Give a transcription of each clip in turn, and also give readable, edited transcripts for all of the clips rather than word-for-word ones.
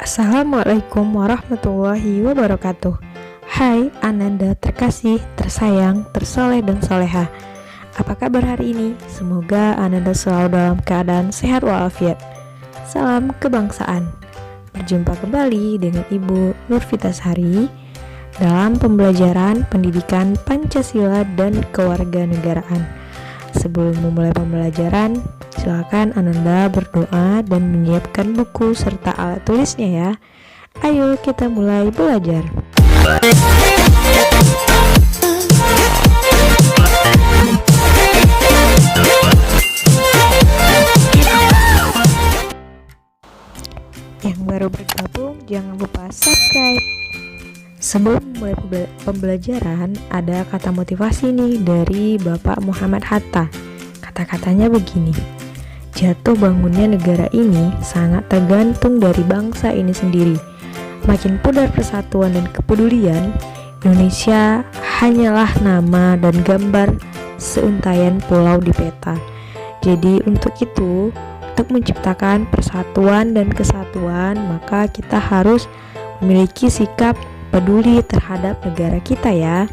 Assalamualaikum warahmatullahi wabarakatuh. Hai Ananda terkasih, tersayang, tersoleh dan soleha. Apa kabar hari ini? Semoga Ananda selalu dalam keadaan sehat walafiat. Salam kebangsaan. Berjumpa kembali dengan Ibu Nurvita Sari dalam pembelajaran pendidikan Pancasila dan Kewarganegaraan. Sebelum memulai pembelajaran, silakan Ananda berdoa dan menyiapkan buku serta alat tulisnya ya. Ayo kita mulai belajar. Yang baru bergabung jangan lupa subscribe. Sebelum mulai pembelajaran, ada kata motivasi nih dari Bapak Muhammad Hatta. Kata-katanya begini: jatuh bangunnya negara ini sangat tergantung dari bangsa ini sendiri. Makin pudar persatuan dan kepedulian, Indonesia hanyalah nama dan gambar seuntaian pulau di peta. Jadi untuk menciptakan persatuan dan kesatuan, maka kita harus memiliki sikap peduli terhadap negara kita ya.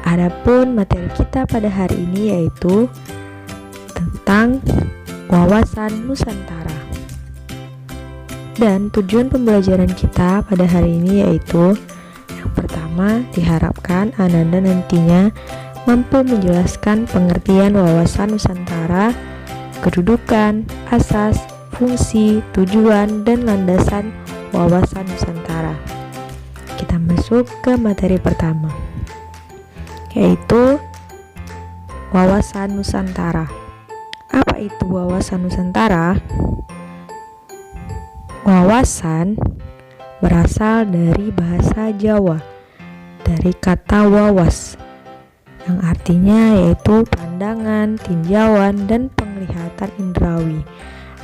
Adapun materi kita pada hari ini yaitu tentang wawasan Nusantara. Dan tujuan pembelajaran kita pada hari ini yaitu yang pertama, diharapkan Ananda nantinya mampu menjelaskan pengertian wawasan Nusantara, kedudukan, asas, fungsi, tujuan, dan landasan wawasan Nusantara. Kita masuk ke materi pertama, yaitu wawasan Nusantara. Apa itu wawasan Nusantara? Wawasan berasal dari bahasa Jawa, dari kata wawas, yang artinya yaitu pandangan, tinjauan, dan penglihatan indrawi.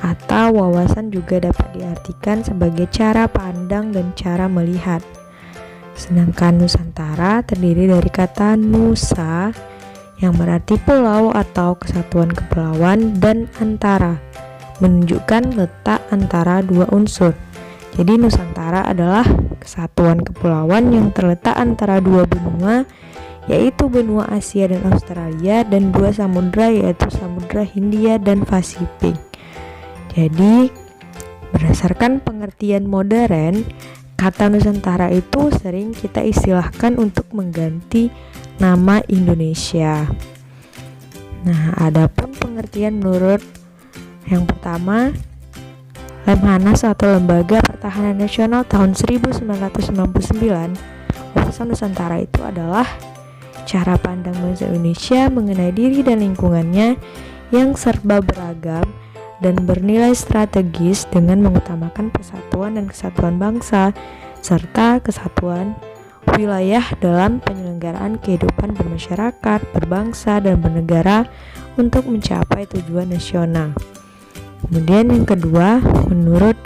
Atau wawasan juga dapat diartikan sebagai cara pandang dan cara melihat. Sedangkan Nusantara terdiri dari kata nusa yang berarti pulau atau kesatuan kepulauan, dan antara menunjukkan letak antara dua unsur. Jadi Nusantara adalah kesatuan kepulauan yang terletak antara dua benua, yaitu benua Asia dan Australia, dan dua samudra yaitu Samudra Hindia dan Pasifik. Jadi berdasarkan pengertian modern, kata Nusantara itu sering kita istilahkan untuk mengganti nama Indonesia. Nah, adapun pengertian menurut yang pertama, Lemhanas atau Lembaga Pertahanan Nasional tahun 1999, wawasan Nusantara itu adalah cara pandang bangsa Indonesia mengenai diri dan lingkungannya yang serba beragam dan bernilai strategis dengan mengutamakan persatuan dan kesatuan bangsa serta kesatuan wilayah dalam penyelenggaraan kehidupan bermasyarakat, berbangsa, dan bernegara untuk mencapai tujuan nasional. Kemudian yang kedua, menurut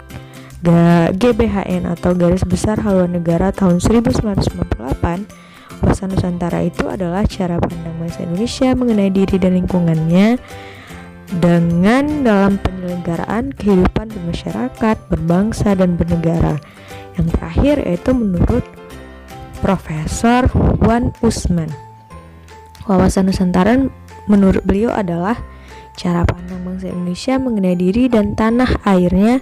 GBHN atau Garis Besar Haluan Negara tahun 1998, wawasan Nusantara itu adalah cara pandang bangsa Indonesia mengenai diri dan lingkungannya dengan dalam penyelenggaraan kehidupan bermasyarakat, berbangsa, dan bernegara. Yang terakhir yaitu menurut Profesor Wan Usman, wawasan Nusantara menurut beliau adalah cara pandang bangsa Indonesia mengenai diri dan tanah airnya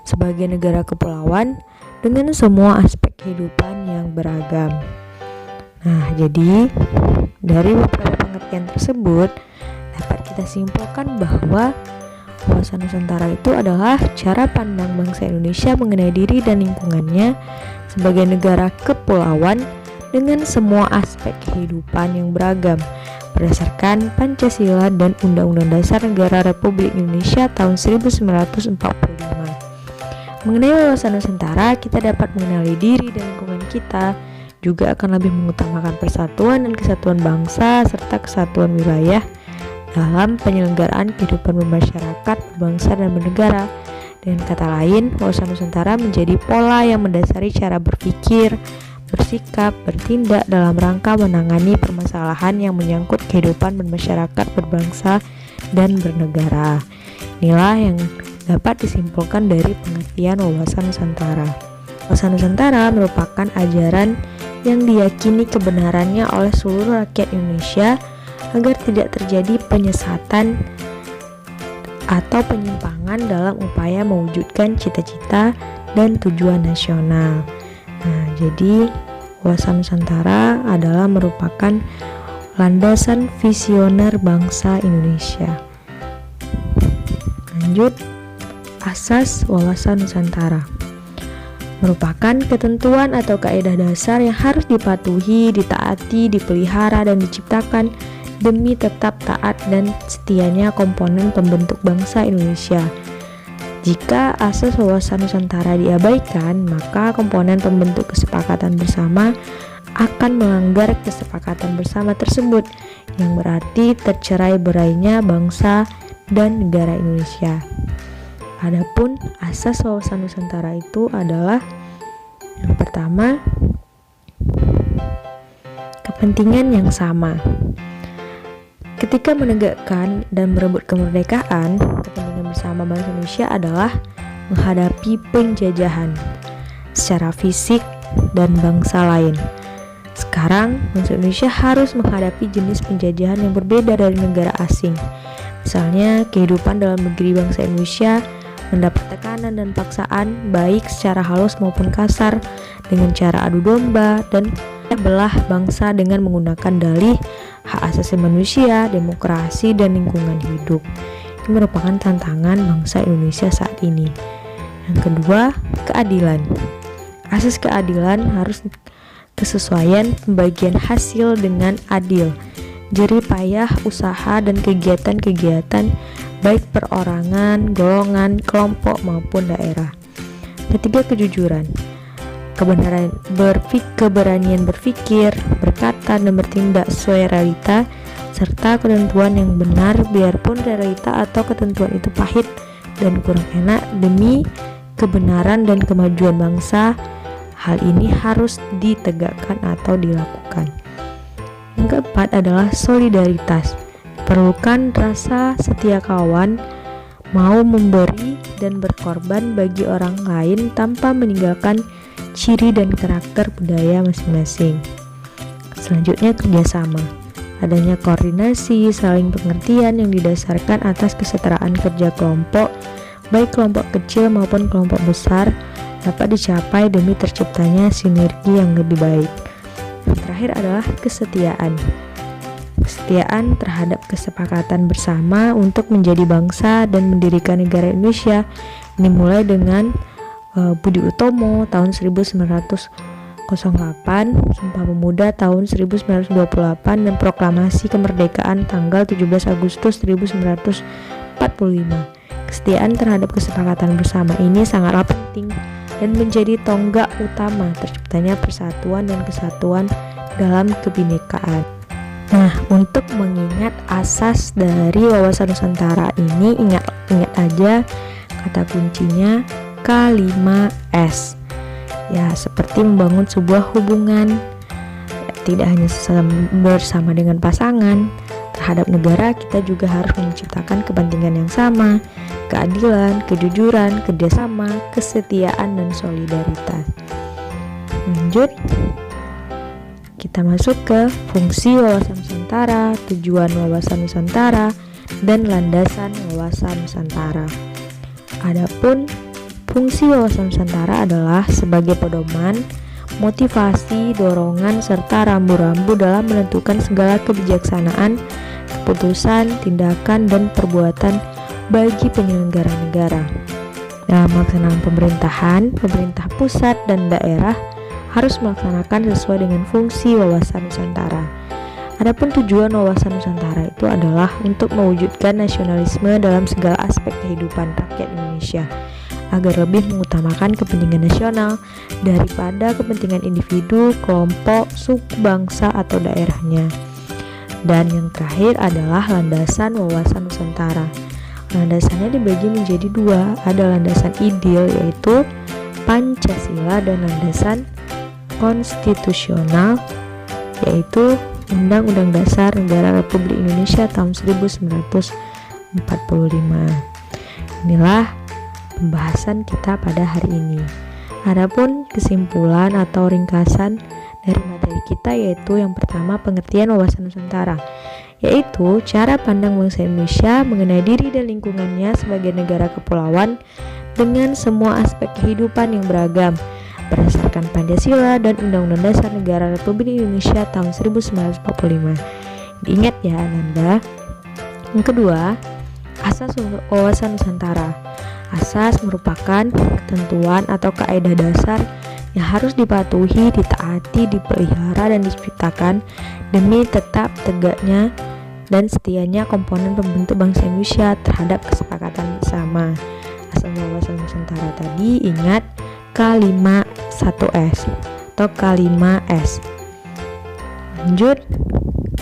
sebagai negara kepulauan dengan semua aspek kehidupan yang beragam. Nah, jadi dari beberapa pengertian tersebut dapat kita simpulkan bahwa wawasan Nusantara itu adalah cara pandang bangsa Indonesia mengenai diri dan lingkungannya sebagai negara kepulauan dengan semua aspek kehidupan yang beragam berdasarkan Pancasila dan Undang-Undang Dasar Negara Republik Indonesia tahun 1945. Mengenai wawasan Nusantara, kita dapat mengenali diri dan lingkungan kita, juga akan lebih mengutamakan persatuan dan kesatuan bangsa serta kesatuan wilayah dalam penyelenggaraan kehidupan bermasyarakat, berbangsa, dan bernegara. Dengan kata lain, wawasan Nusantara menjadi pola yang mendasari cara berpikir, bersikap, bertindak dalam rangka menangani permasalahan yang menyangkut kehidupan bermasyarakat, berbangsa, dan bernegara. Inilah yang dapat disimpulkan dari pengertian wawasan Nusantara. Wawasan Nusantara merupakan ajaran yang diyakini kebenarannya oleh seluruh rakyat Indonesia agar tidak terjadi penyesatan atau penyimpangan dalam upaya mewujudkan cita-cita dan tujuan nasional. Nah, jadi wawasan Nusantara adalah merupakan landasan visioner bangsa Indonesia. Lanjut, asas wawasan Nusantara merupakan ketentuan atau kaidah dasar yang harus dipatuhi, ditaati, dipelihara, dan diciptakan demi tetap taat dan setianya komponen pembentuk bangsa Indonesia. Jika asas wawasan Nusantara diabaikan, maka komponen pembentuk kesepakatan bersama akan melanggar kesepakatan bersama tersebut, yang berarti tercerai-berainya bangsa dan negara Indonesia. Adapun asas wawasan Nusantara itu adalah yang pertama, kepentingan yang sama. Ketika menegakkan dan merebut kemerdekaan, kepentingan bersama bangsa Indonesia adalah menghadapi penjajahan secara fisik dan bangsa lain. Sekarang, bangsa Indonesia harus menghadapi jenis penjajahan yang berbeda dari negara asing. Misalnya, kehidupan dalam negeri bangsa Indonesia mendapat tekanan dan paksaan baik secara halus maupun kasar dengan cara adu domba dan belah bangsa dengan menggunakan dalih hak asasi manusia, demokrasi, dan lingkungan hidup. Ini merupakan tantangan bangsa Indonesia saat ini. Yang kedua, keadilan. Asas keadilan harus kesesuaian pembagian hasil dengan adil, jerih payah usaha dan kegiatan-kegiatan baik perorangan, golongan, kelompok maupun daerah. Ketiga, kejujuran. Keberanian berpikir, berkata, dan bertindak sesuai realita serta ketentuan yang benar biarpun realita atau ketentuan itu pahit dan kurang enak demi kebenaran dan kemajuan bangsa. Hal ini harus ditegakkan atau dilakukan. Yang keempat adalah solidaritas. Perlukan rasa setia kawan, mau memberi dan berkorban bagi orang lain tanpa meninggalkan ciri dan karakter budaya masing-masing. Selanjutnya, kerjasama. Adanya koordinasi, saling pengertian yang didasarkan atas kesetaraan kerja kelompok, baik kelompok kecil maupun kelompok besar, dapat dicapai demi terciptanya sinergi yang lebih baik. Yang terakhir adalah kesetiaan. Kesetiaan terhadap kesepakatan bersama untuk menjadi bangsa dan mendirikan negara Indonesia dimulai dengan Budi Utomo tahun 1908, Sumpah Pemuda tahun 1928, dan Proklamasi Kemerdekaan tanggal 17 Agustus 1945. Kesetiaan terhadap kesepakatan bersama ini sangatlah penting dan menjadi tonggak utama terciptanya persatuan dan kesatuan dalam kebinekaan. Nah, untuk mengingat asas dari wawasan Nusantara ini, ingat aja kata kuncinya K5S. Ya, seperti membangun sebuah hubungan, tidak hanya bersama dengan pasangan, terhadap negara kita juga harus menciptakan kepentingan yang sama, keadilan, kejujuran, kerjasama, kesetiaan, dan solidaritas. Lanjut, kita masuk ke fungsi wawasan Nusantara, tujuan wawasan Nusantara, dan landasan wawasan Nusantara. Adapun fungsi wawasan Nusantara adalah sebagai pedoman, motivasi, dorongan, serta rambu-rambu dalam menentukan segala kebijaksanaan, keputusan, tindakan, dan perbuatan bagi penyelenggara negara. Dalam melaksanakan pemerintahan, pemerintah pusat dan daerah harus melaksanakan sesuai dengan fungsi wawasan Nusantara. Adapun tujuan wawasan Nusantara itu adalah untuk mewujudkan nasionalisme dalam segala aspek kehidupan rakyat Indonesia, agar lebih mengutamakan kepentingan nasional daripada kepentingan individu, kelompok, suku, bangsa, atau daerahnya. Dan yang terakhir adalah landasan wawasan Nusantara. Landasannya dibagi menjadi dua, ada landasan ideal yaitu Pancasila dan landasan konstitusional yaitu Undang-Undang Dasar Negara Republik Indonesia tahun 1945. Inilah pembahasan kita pada hari ini. Adapun kesimpulan atau ringkasan dari materi kita yaitu yang pertama pengertian wawasan Nusantara, yaitu cara pandang bangsa Indonesia mengenai diri dan lingkungannya sebagai negara kepulauan dengan semua aspek kehidupan yang beragam berdasarkan Pancasila dan Undang-Undang Dasar Negara Republik Indonesia tahun 1945. Diingat ya Ananda. Yang kedua, asas wawasan Nusantara. Asas merupakan ketentuan atau kaidah dasar yang harus dipatuhi, ditaati, dipelihara, dan diciptakan demi tetap tegaknya dan setianya komponen pembentuk bangsa Indonesia terhadap kesepakatan bersama. Asas wawasan Nusantara tadi ingat K5-1S atau K5S. Lanjut,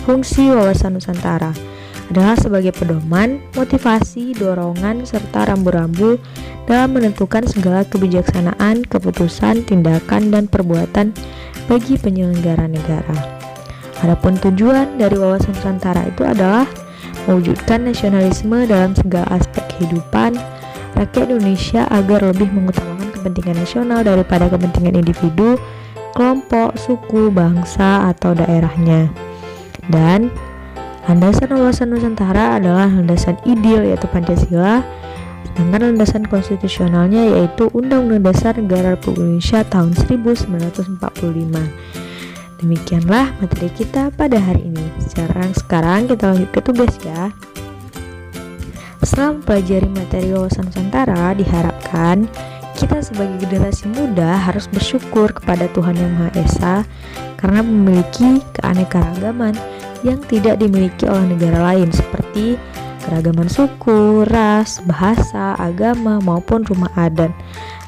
fungsi wawasan Nusantara adalah sebagai pedoman, motivasi, dorongan, serta rambu-rambu dalam menentukan segala kebijaksanaan, keputusan, tindakan, dan perbuatan bagi penyelenggara negara. Adapun tujuan dari wawasan Nusantara itu adalah mewujudkan nasionalisme dalam segala aspek kehidupan rakyat Indonesia agar lebih mengutamakan kepentingan nasional daripada kepentingan individu, kelompok, suku, bangsa, atau daerahnya. Dan landasan wawasan Nusantara adalah landasan ideal yaitu Pancasila, sedangkan landasan konstitusionalnya yaitu Undang-Undang Dasar Negara Republik Indonesia tahun 1945. Demikianlah materi kita pada hari ini. Sekarang kita lanjut ke tugas ya. Setelah mempelajari materi wawasan Nusantara, diharapkan kita sebagai generasi muda harus bersyukur kepada Tuhan Yang Maha Esa karena memiliki keanekaragaman yang tidak dimiliki oleh negara lain seperti keragaman suku, ras, bahasa, agama, maupun rumah adat.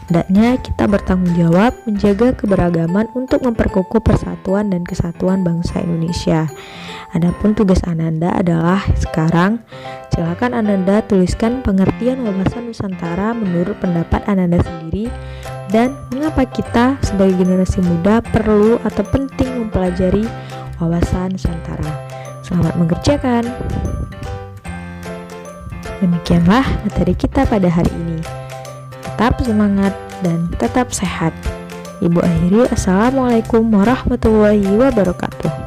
Hendaknya kita bertanggung jawab menjaga keberagaman untuk memperkokoh persatuan dan kesatuan bangsa Indonesia. Adapun tugas Ananda adalah sekarang, silakan Ananda tuliskan pengertian wawasan Nusantara menurut pendapat Ananda sendiri dan mengapa kita sebagai generasi muda perlu atau penting mempelajari wawasan Nusantara. Selamat mengerjakan. Demikianlah materi kita pada hari ini. Tetap semangat dan tetap sehat. Ibu akhiri, Assalamualaikum warahmatullahi wabarakatuh.